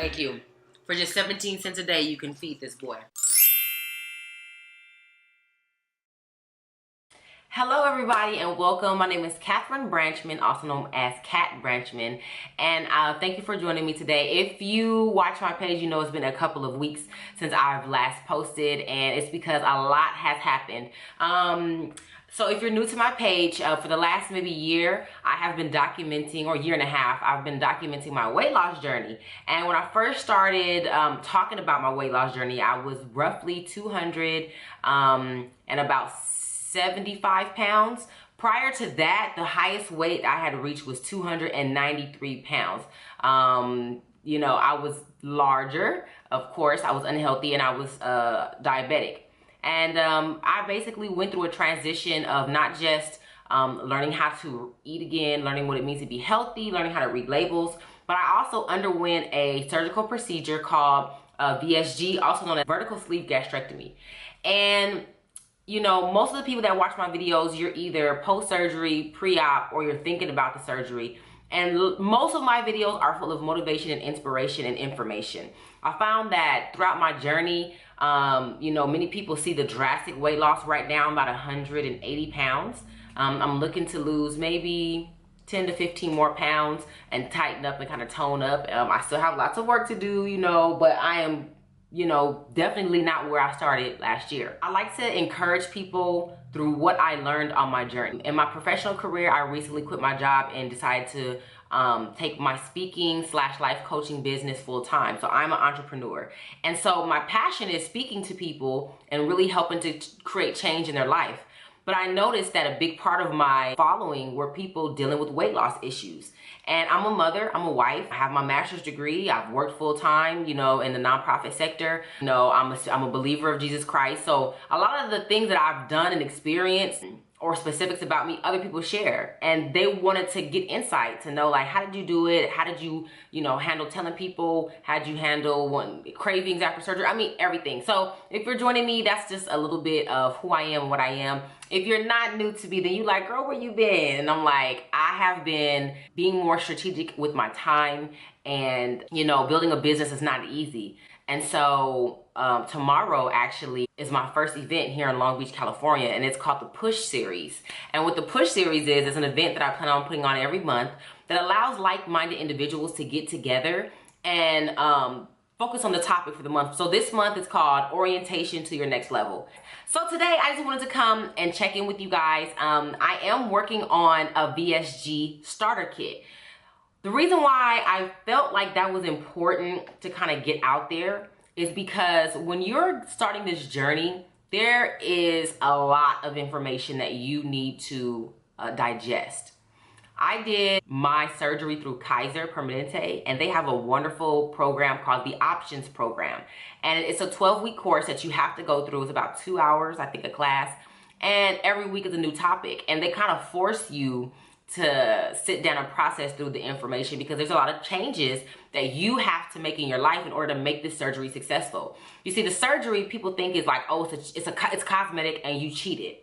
Thank you. For just 17 cents a day, you can feed this boy. Hello everybody and welcome. My name is Catherine Branchman, also known as Cat Branchman, and thank you for joining me today. If you watch my page, you know it's been a couple of weeks since I've last posted, and it's because a lot has happened. So if you're new to my page, for the last maybe year, I have been documenting, or year and a half, I've been documenting my weight loss journey. And when I first started talking about my weight loss journey, I was roughly 200 and about 75 pounds. Prior to that, the highest weight I had reached was 293 pounds. You know, I was larger, of course, I was unhealthy, and I was diabetic. And I basically went through a transition of not just learning how to eat again, learning what it means to be healthy, learning how to read labels, but I also underwent a surgical procedure called VSG, also known as vertical sleeve gastrectomy. And you know, most of the people that watch my videos, you're either post-surgery, pre-op, or you're thinking about the surgery. And most of my videos are full of motivation and inspiration and information. I found that throughout my journey, you know, many people see the drastic weight loss. Right now, I'm about 180 pounds. I'm looking to lose maybe 10 to 15 more pounds and tighten up and kind of tone up. I still have lots of work to do, you know, but I am, you know, definitely not where I started last year. I like to encourage people through what I learned on my journey. In my professional career, I recently quit my job and decided to take my speaking / life coaching business full time. So I'm an entrepreneur. And so my passion is speaking to people and really helping to create change in their life. But I noticed that a big part of my following were people dealing with weight loss issues. And I'm a mother, I'm a wife, I have my master's degree, I've worked full time, you know, in the nonprofit sector. You know, I'm a believer of Jesus Christ. So a lot of the things that I've done and experienced or specifics about me, other people share. And they wanted to get insight to know, like, how did you do it? How did you, you know, handle telling people? How did you handle cravings after surgery? I mean, everything. So if you're joining me, that's just a little bit of who I am and what I am. If you're not new to me, then you like, girl, where you been? And I'm like, I have been being more strategic with my time, and, you know, building a business is not easy. And so tomorrow actually is my first event here in Long Beach, California, and it's called the Push Series. And what the Push Series is, it's an event that I plan on putting on every month that allows like-minded individuals to get together and focus on the topic for the month. So this month is called Orientation to Your Next Level. So today I just wanted to come and check in with you guys. I am working on a VSG starter kit. The reason why I felt like that was important to kind of get out there is because when you're starting this journey, there is a lot of information that you need to digest. I did my surgery through Kaiser Permanente, and they have a wonderful program called the Options Program. And it's a 12-week course that you have to go through. It's about 2 hours, I think, a class. And every week is a new topic. And they kind of force you to sit down and process through the information, because there's a lot of changes that you have to make in your life in order to make this surgery successful. You see, the surgery, people think is like, oh, it's cosmetic and you cheated.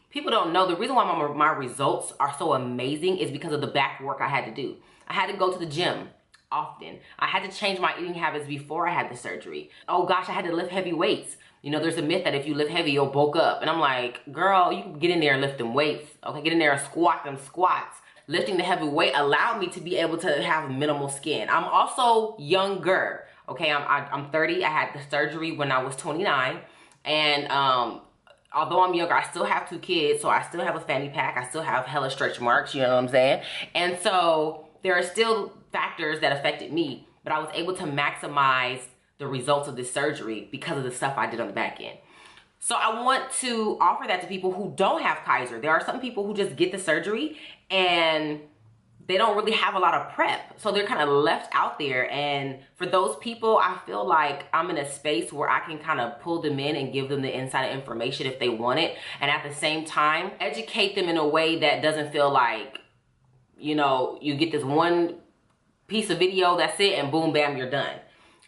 People don't know the reason why my results are so amazing is because of the back work I had to do. I had to go to the gym often. I had to change my eating habits before I had the surgery. Oh gosh, I had to lift heavy weights. You know, there's a myth that if you lift heavy, you'll bulk up. And I'm like, girl, you can get in there and lift them weights. Okay, get in there and squat them squats. Lifting the heavy weight allowed me to be able to have minimal skin. I'm also younger. Okay, I'm 30. I had the surgery when I was 29. And although I'm younger, I still have 2 kids, so I still have a fanny pack. I still have hella stretch marks, you know what I'm saying? And so there are still factors that affected me, but I was able to maximize the results of this surgery because of the stuff I did on the back end. So I want to offer that to people who don't have Kaiser. There are some people who just get the surgery and they don't really have a lot of prep. So they're kind of left out there. And for those people, I feel like I'm in a space where I can kind of pull them in and give them the inside information if they want it. And at the same time, educate them in a way that doesn't feel like, you know, you get this one piece of video, that's it, and boom, bam, you're done.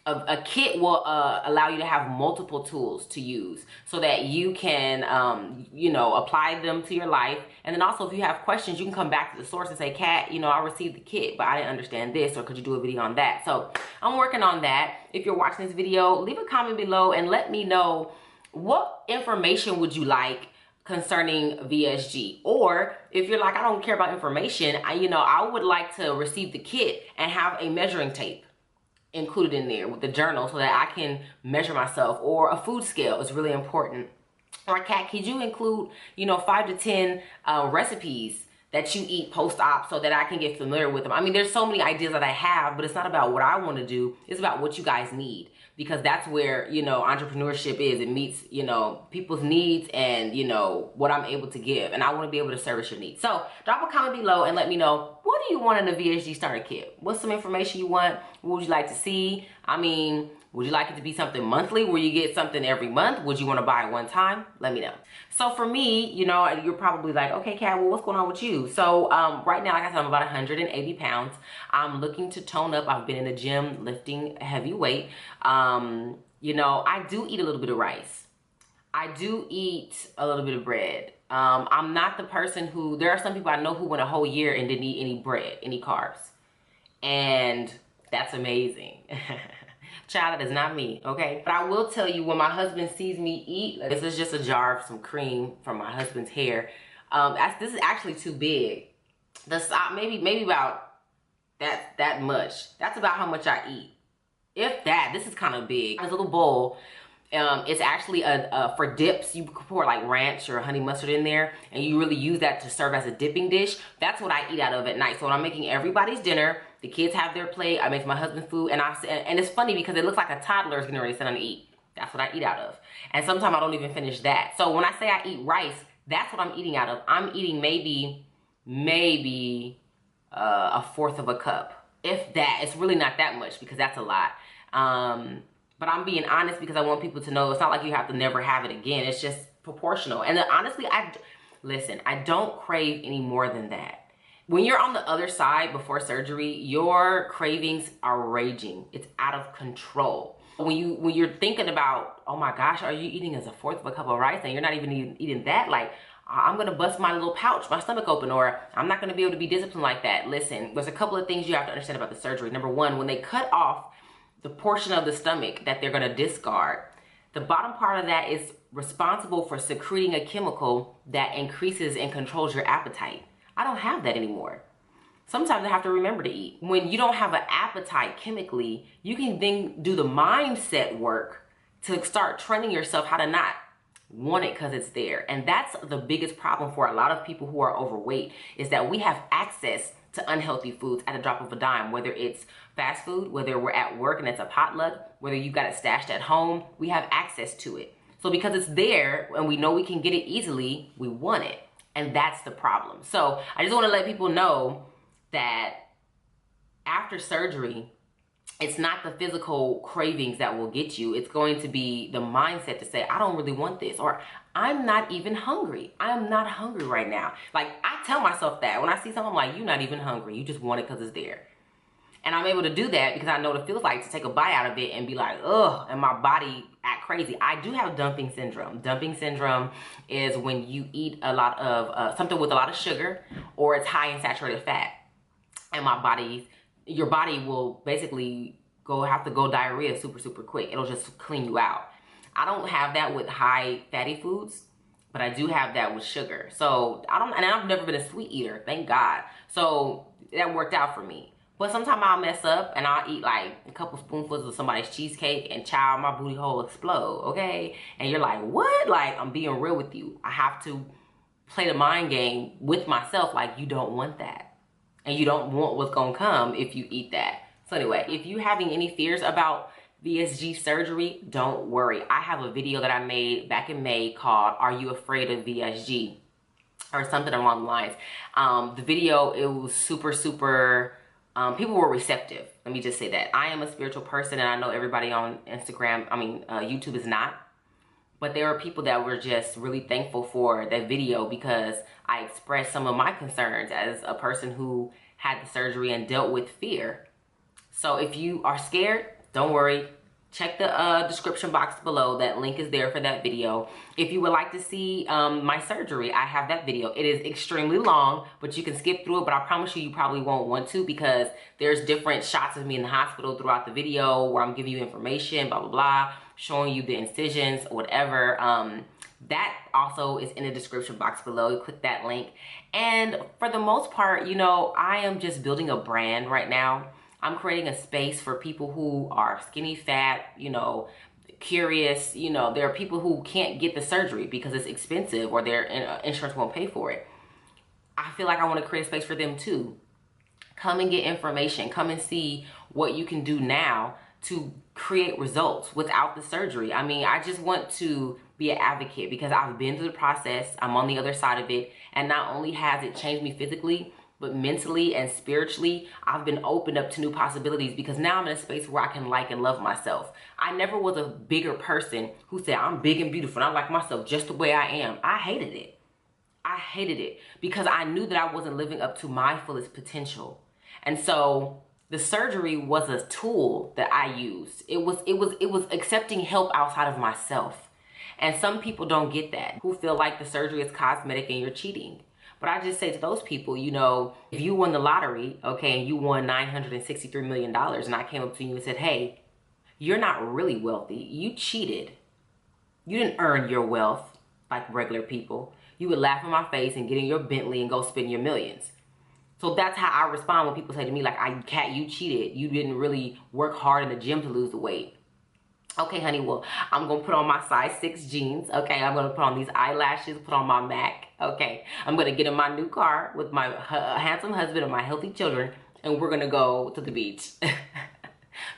a kit will allow you to have multiple tools to use so that you can, you know, apply them to your life. And then also if you have questions, you can come back to the source and say, Kat, you know, I received the kit, but I didn't understand this, or could you do a video on that? So I'm working on that. If you're watching this video, leave a comment below and let me know what information would you like concerning VSG. Or if you're like, I don't care about information, I would like to receive the kit and have a measuring tape included in there with the journal so that I can measure myself, or a food scale is really important. Or Kat, could you include, 5 to 10 recipes that you eat post-op so that I can get familiar with them? I mean, there's so many ideas that I have, but it's not about what I want to do. It's about what you guys need, because that's where, entrepreneurship is. It meets, people's needs and, what I'm able to give. And I want to be able to service your needs. So drop a comment below and let me know, what do you want in a VSG starter kit? What's some information you want? What would you like to see? I mean, would you like it to be something monthly where you get something every month? Would you want to buy it one time? Let me know. So for me, you're probably like, okay, Kat, well, what's going on with you? So right now, like I said, I'm about 180 pounds. I'm looking to tone up. I've been in the gym lifting heavy weight. I do eat a little bit of rice. I do eat a little bit of bread. I'm not the person who, there are some people I know who went a whole year and didn't eat any bread, any carbs. And that's amazing. Child, that is not me, okay? But I will tell you, when my husband sees me eat, this is just a jar of some cream from my husband's hair. This is actually too big. The size, maybe about that much. That's about how much I eat. If that, this is kind of big. It's a little bowl. It's actually for dips. You can pour like ranch or honey mustard in there, and you really use that to serve as a dipping dish. That's what I eat out of at night. So when I'm making everybody's dinner, the kids have their plate, I make my husband food, and it's funny because it looks like a toddler is getting ready to sit down and eat. That's what I eat out of. And sometimes I don't even finish that. So when I say I eat rice, that's what I'm eating out of. I'm eating maybe a fourth of a cup. If that. It's really not that much, because that's a lot. But I'm being honest because I want people to know it's not like you have to never have it again. It's just proportional. And honestly, I don't crave any more than that. When you're on the other side before surgery, your cravings are raging. It's out of control. When you're thinking about, oh my gosh, are you eating as a fourth of a cup of rice and you're not even eating that? Like, I'm gonna bust my little pouch, my stomach open, or I'm not gonna be able to be disciplined like that. Listen, there's a couple of things you have to understand about the surgery. Number one, when they cut off the portion of the stomach that they're gonna discard, the bottom part of that is responsible for secreting a chemical that increases and controls your appetite. I don't have that anymore. Sometimes I have to remember to eat. When you don't have an appetite chemically, you can then do the mindset work to start training yourself how to not want it because it's there. And that's the biggest problem for a lot of people who are overweight, is that we have access to unhealthy foods at a drop of a dime, whether it's fast food, whether we're at work and it's a potluck, whether you've got it stashed at home, we have access to it. So because it's there and we know we can get it easily, we want it. And that's the problem. So I just want to let people know that after surgery, it's not the physical cravings that will get you. It's going to be the mindset to say, I don't really want this, or I'm not even hungry. I'm not hungry right now. Like, I tell myself that when I see something, I'm like, you're not even hungry. You just want it because it's there. And I'm able to do that because I know what it feels like to take a bite out of it and be like, ugh, and my body act crazy. I do have dumping syndrome. Dumping syndrome is when you eat a lot of something with a lot of sugar, or it's high in saturated fat. And your body will basically have to go diarrhea super, super quick. It'll just clean you out. I don't have that with high fatty foods, but I do have that with sugar. So and I've never been a sweet eater, thank God. So that worked out for me. But sometimes I'll mess up and I'll eat like a couple spoonfuls of somebody's cheesecake, and child, my booty hole explode, okay? And you're like, what? Like, I'm being real with you. I have to play the mind game with myself, like, you don't want that. And you don't want what's gonna come if you eat that. So anyway, if you're having any fears about VSG surgery, don't worry. I have a video that I made back in May called, Are You Afraid of VSG? Or something along the lines. The video, it was super, super... people were receptive. Let me just say that. I am a spiritual person, and I know everybody on YouTube is not. But there are people that were just really thankful for that video because I expressed some of my concerns as a person who had the surgery and dealt with fear. So if you are scared, don't worry. Check the description box below. That link is there for that video. If you would like to see my surgery, I have that video. It is extremely long, but you can skip through it. But I promise you probably won't want to, because there's different shots of me in the hospital throughout the video where I'm giving you information, blah, blah, blah, showing you the incisions or whatever. That also is in the description box below. You click that link. And for the most part, you know, I am just building a brand right now. I'm creating a space for people who are skinny, fat, you know, curious. You know, there are people who can't get the surgery because it's expensive or their insurance won't pay for it. I feel like I want to create a space for them too. Come and get information. Come and see what you can do now to create results without the surgery. I mean, I just want to be an advocate because I've been through the process. I'm on the other side of it. And not only has it changed me physically, but mentally and spiritually, I've been opened up to new possibilities because now I'm in a space where I can like and love myself. I never was a bigger person who said, I'm big and beautiful and I like myself just the way I am. I hated it. I hated it because I knew that I wasn't living up to my fullest potential. And so the surgery was a tool that I used. It was accepting help outside of myself. And some people don't get that, who feel like the surgery is cosmetic and you're cheating. But I just say to those people, you know, if you won the lottery, okay, and you won $963 million, and I came up to you and said, hey, you're not really wealthy. You cheated. You didn't earn your wealth like regular people. You would laugh in my face and get in your Bentley and go spend your millions. So that's how I respond when people say to me, like, Kat, you cheated. You didn't really work hard in the gym to lose the weight. Okay, honey, well, I'm going to put on my size 6 jeans, okay? I'm going to put on these eyelashes, put on my Mac, okay? I'm going to get in my new car with my handsome husband and my healthy children, and we're going to go to the beach.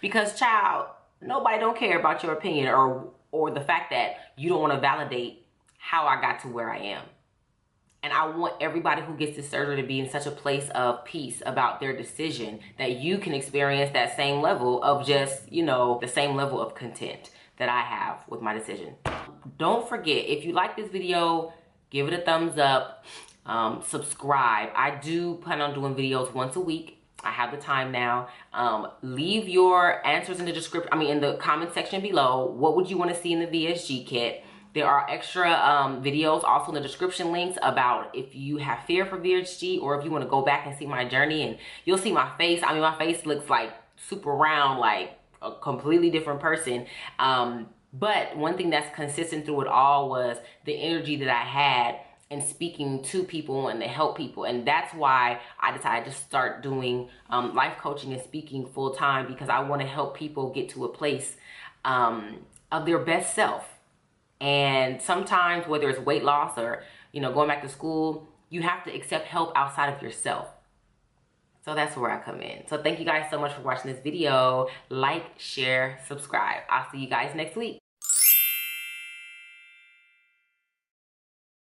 Because, child, nobody don't care about your opinion or the fact that you don't want to validate how I got to where I am. And I want everybody who gets this surgery to be in such a place of peace about their decision that you can experience that same level of just, you know, the same level of content that I have with my decision. Don't forget, if you like this video, give it a thumbs up, subscribe. I do plan on doing videos once a week. I have the time now. Leave your answers in the description, in the comment section below. What would you want to see in the VSG kit? There are extra videos also in the description links about if you have fear for VSG or if you want to go back and see my journey, and you'll see my face. My face looks like super round, like a completely different person. But one thing that's consistent through it all was the energy that I had in speaking to people and to help people. And that's why I decided to start doing life coaching and speaking full time, because I want to help people get to a place of their best self. And sometimes, whether it's weight loss or, you know, going back to school, you have to accept help outside of yourself. So that's where I come in. So thank you guys so much for watching this video. Like, share, subscribe. I'll see you guys next week.